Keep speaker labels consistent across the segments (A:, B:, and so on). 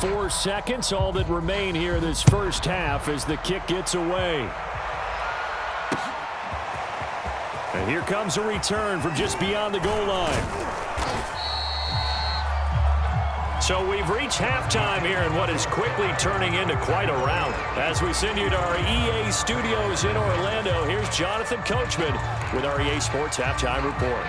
A: 34 seconds, all that remain here in this first half as the kick gets away. And here comes a return from just beyond the goal line. So we've reached halftime here in what is quickly turning into quite a rout. As we send you to our EA studios in Orlando, here's Jonathan Coachman with our EA Sports Halftime Report.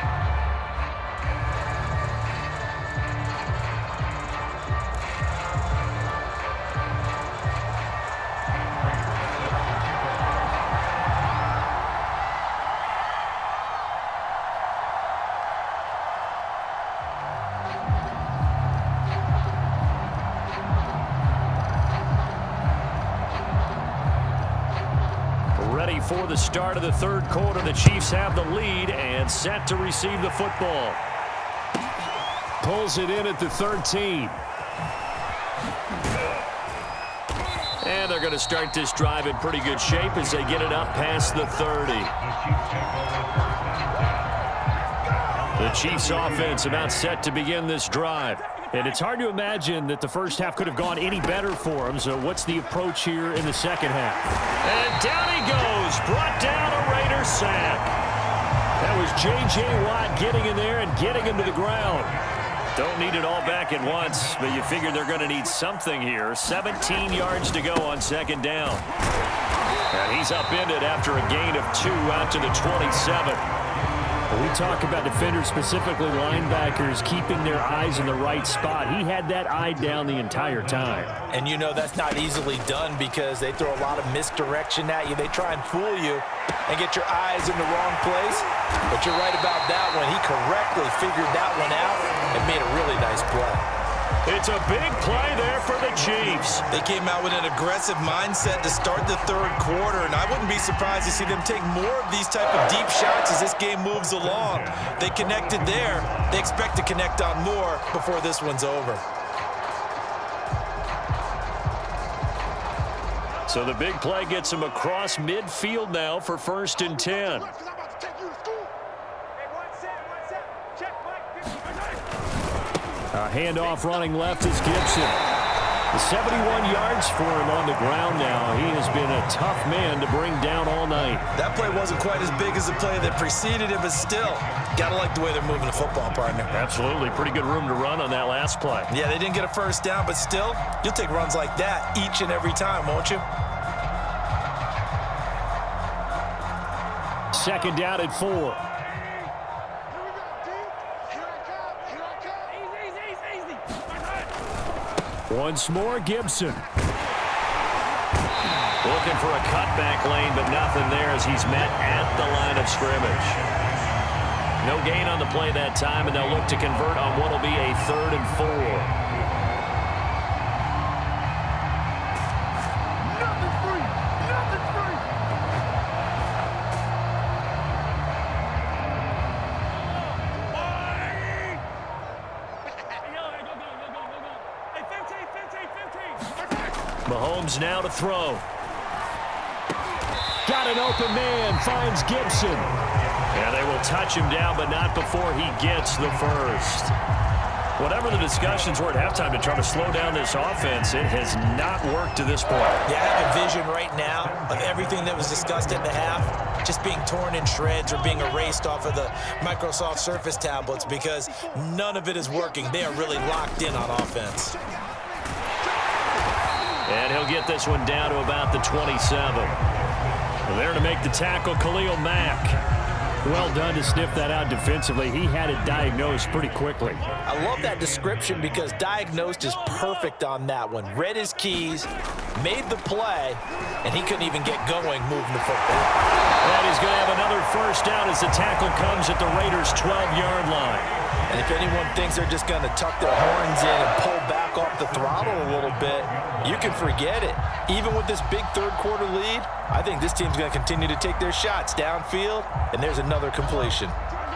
A: For the start of the third quarter, the Chiefs have the lead and set to receive the football. Pulls it in at the 13. And they're going to start this drive in pretty good shape as they get it up past the 30. The Chiefs offense about set to begin this drive. And it's hard to imagine that the first half could have gone any better for them. So what's the approach here in the second half? And down he goes. Brought down a Raider sack. That was J.J. Watt getting in there and getting him to the ground. Don't need it all back at once, but you figure they're going to need something here. 17 yards to go on second down. And he's upended after a gain of 2 out to the 27. We talk about defenders, specifically linebackers, keeping their eyes in the right spot. He had that eye down the entire time.
B: And you know that's not easily done because they throw a lot of misdirection at you. They try and fool you and get your eyes in the wrong place. But you're right about that one. He correctly figured that one out and made a really nice play.
A: It's a big play there for the Chiefs.
C: They came out with an aggressive mindset to start the third quarter, and I wouldn't be surprised to see them take more of these type of deep shots as this game moves along. They connected there. They expect to connect on more before this one's over.
A: So the big play gets him across midfield now for 1st and 10. A handoff running left is Gibson. 71 yards for him on the ground now. He has been a tough man to bring down all night.
C: That play wasn't quite as big as the play that preceded it, but still, gotta like the way they're moving the football, partner.
A: Absolutely. Pretty good room to run on that last play.
C: Yeah, they didn't get a first down, but still, you'll take runs like that each and every time, won't you?
A: 2nd down at 4. Once more, Gibson. Looking for a cutback lane, but nothing there as he's met at the line of scrimmage. No gain on the play that time, and they'll look to convert on what will be a 3rd and 4. Mahomes now to throw. Got an open man, finds Gibson. And they will touch him down, but not before he gets the first. Whatever the discussions were at halftime to try to slow down this offense, it has not worked to this point.
B: Yeah, I have a vision right now of everything that was discussed at the half just being torn in shreds or being erased off of the Microsoft Surface tablets because none of it is working. They are really locked in on offense.
A: And he'll get this one down to about the 27. There to make the tackle, Khalil Mack. Well done to sniff that out defensively. He had it diagnosed pretty quickly.
B: I love that description because diagnosed is perfect on that one. Read his keys, made the play, and he couldn't even get going moving the football.
A: And he's going to have another first down as the tackle comes at the Raiders' 12-yard line.
B: And if anyone thinks they're just going to tuck their horns in and pull back off the throttle a little bit, you can forget it. Even with this big third quarter lead, I think this team's going to continue to take their shots downfield, and there's another completion.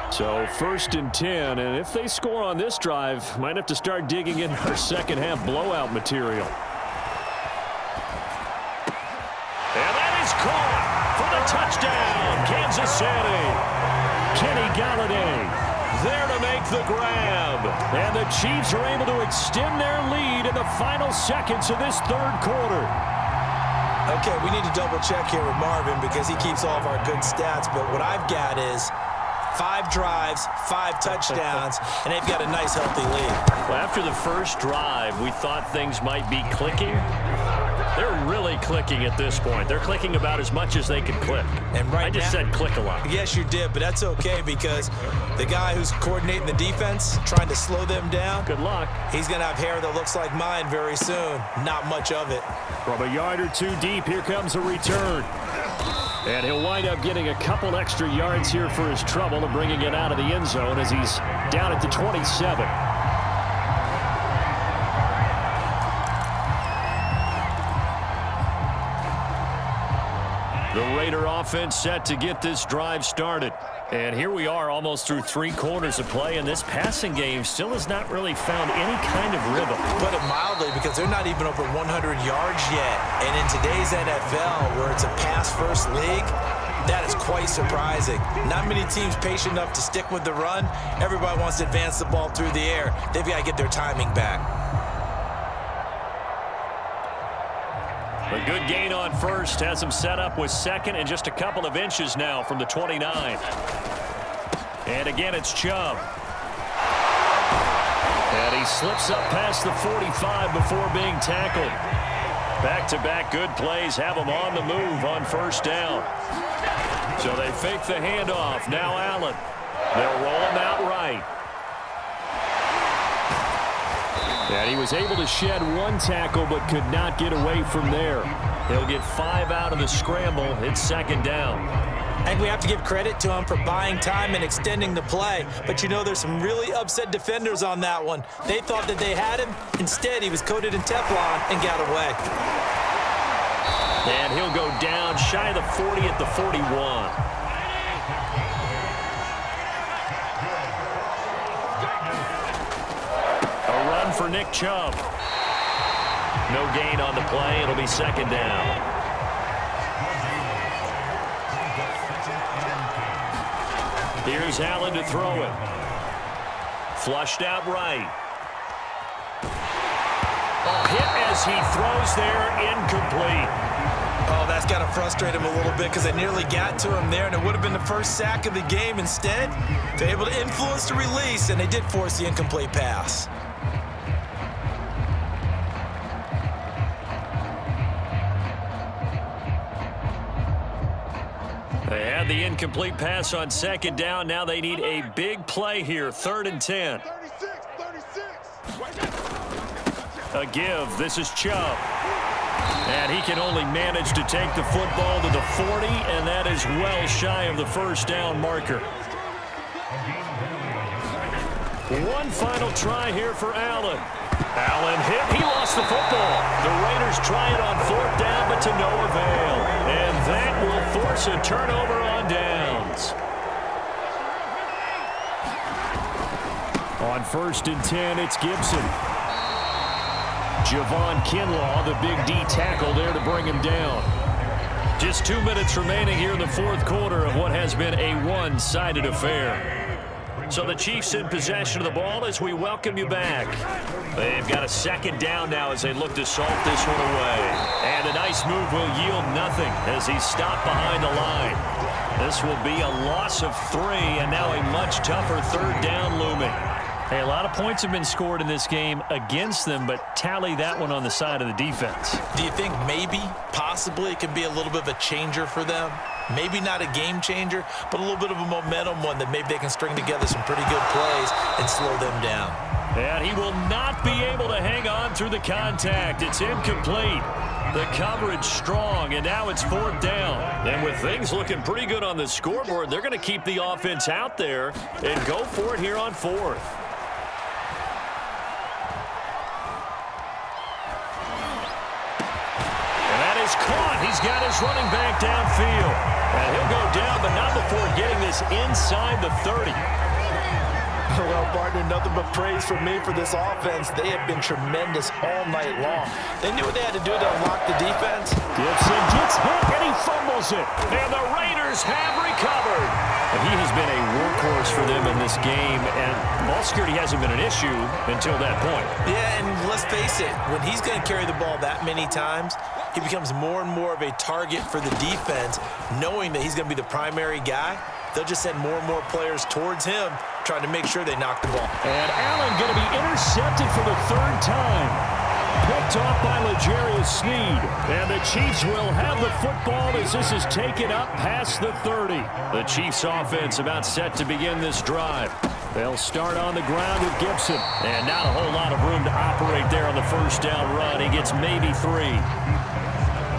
A: So 1st and 10, and if they score on this drive, might have to start digging in our second half blowout material. And that is caught for the touchdown, Kansas City. Kenny Galladay. there to make the grab. And the Chiefs are able to extend their lead in the final seconds of this third quarter.
C: Okay, we need to double check here with Marvin because he keeps all of our good stats, but what I've got is 5 drives, 5 touchdowns, and they've got a nice, healthy lead.
A: Well, after the first drive, we thought things might be clicking. They're really clicking at this point. They're clicking about as much as they can click.
C: And
A: I just said click a lot.
C: Yes, you did, but that's okay because the guy who's coordinating the defense, trying to slow them down,
A: good luck.
C: He's going to have hair that looks like mine very soon. Not much of it.
A: From a yard or 2 deep, here comes a return. And he'll wind up getting a couple extra yards here for his trouble and bringing it out of the end zone as he's down at the 27. The Raider offense set to get this drive started. And here we are almost through 3 quarters of play, and this passing game still has not really found any kind of rhythm.
C: Put it mildly, because they're not even over 100 yards yet. And in today's NFL, where it's a pass-first league, that is quite surprising. Not many teams patient enough to stick with the run. Everybody wants to advance the ball through the air. They've got to get their timing back.
A: A good gain on first has him set up with second and just a couple of inches now from the 29. And again, it's Chubb. And he slips up past the 45 before being tackled. Back-to-back good plays have him on the move on first down. So they fake the handoff. Now Allen. They'll roll him out right. And he was able to shed 1 tackle but could not get away from there. He'll get 5 out of the scramble. It's second down.
C: I think we have to give credit to him for buying time and extending the play. But you know, there's some really upset defenders on that one. They thought that they had him. Instead, he was coated in Teflon and got away.
A: And he'll go down shy of the 40 at the 41. For Nick Chubb. No gain on the play. It'll be second down. Here's Allen to throw it. Flushed out right. Hit as he throws there, incomplete.
C: Oh, that's got to frustrate him a little bit because they nearly got to him there, and it would have been the first sack of the game. Instead, they're able to influence the release, and they did force the incomplete pass.
A: They had the incomplete pass on second down. Now they need a big play here. 3rd and 10. A give. This is Chubb. And he can only manage to take the football to the 40, and that is well shy of the first down marker. One final try here for Allen. Allen hit. He lost the football. The Raiders try it on 4th down, but to no avail. And that will force a turnover on downs. On 1st and 10, it's Gibson. Javon Kinlaw, the big D tackle there to bring him down. Just 2 minutes remaining here in the 4th quarter of what has been a one-sided affair. So the Chiefs in possession of the ball as we welcome you back. They've got a second down now as they look to salt this one away. And a nice move will yield nothing as he's stopped behind the line. This will be a loss of 3 and now a much tougher 3rd down looming. Hey, a lot of points have been scored in this game against them, but tally that one on the side of the defense.
C: Do you think maybe, possibly, it could be a little bit of a changer for them? Maybe not a game changer, but a little bit of a momentum one that maybe they can string together some pretty good plays and slow them down.
A: And he will not be able to hang on through the contact. It's incomplete. The coverage strong, and now it's 4th down. And with things looking pretty good on the scoreboard, they're going to keep the offense out there and go for it here on 4th. Is caught. He's got his running back downfield. And he'll go down, but not before getting this inside the 30.
B: Well, partner, nothing but praise from me for this offense. They have been tremendous all night long. They knew what they had to do to unlock the defense.
A: Gibson gets hit, and he fumbles it. And the Raiders have recovered. He has been a workhorse for them in this game, and ball security hasn't been an issue until that point.
B: Yeah, and let's face it, when he's going to carry the ball that many times, he becomes more and more of a target for the defense, knowing that he's going to be the primary guy. They'll just send more and more players towards him, trying to make sure they knock the ball.
A: And Allen going to be intercepted for the third time. Picked off by L'Jarius Sneed. And the Chiefs will have the football as this is taken up past the 30. The Chiefs offense about set to begin this drive. They'll start on the ground with Gibson. And not a whole lot of room to operate there on the first down run. He gets maybe 3.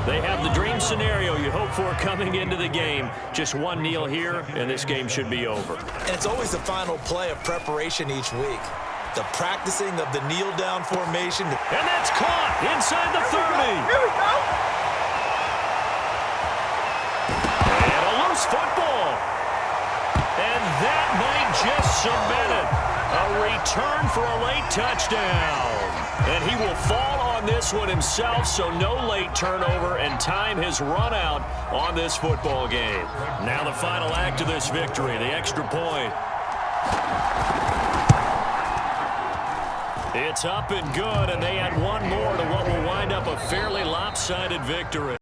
A: They have the dream scenario you hope for coming into the game. Just one kneel here, and this game should be over.
C: And it's always the final play of preparation each week. The practicing of the kneel-down formation.
A: And that's caught inside the 30.
D: Here we go.
A: And a loose football. And that might just cement it. A return for a late touchdown. And he will fall on this one himself, so no late turnover, and time has run out on this football game. Now the final act of this victory, the extra point. It's up and good, and they add one more to what will wind up a fairly lopsided victory.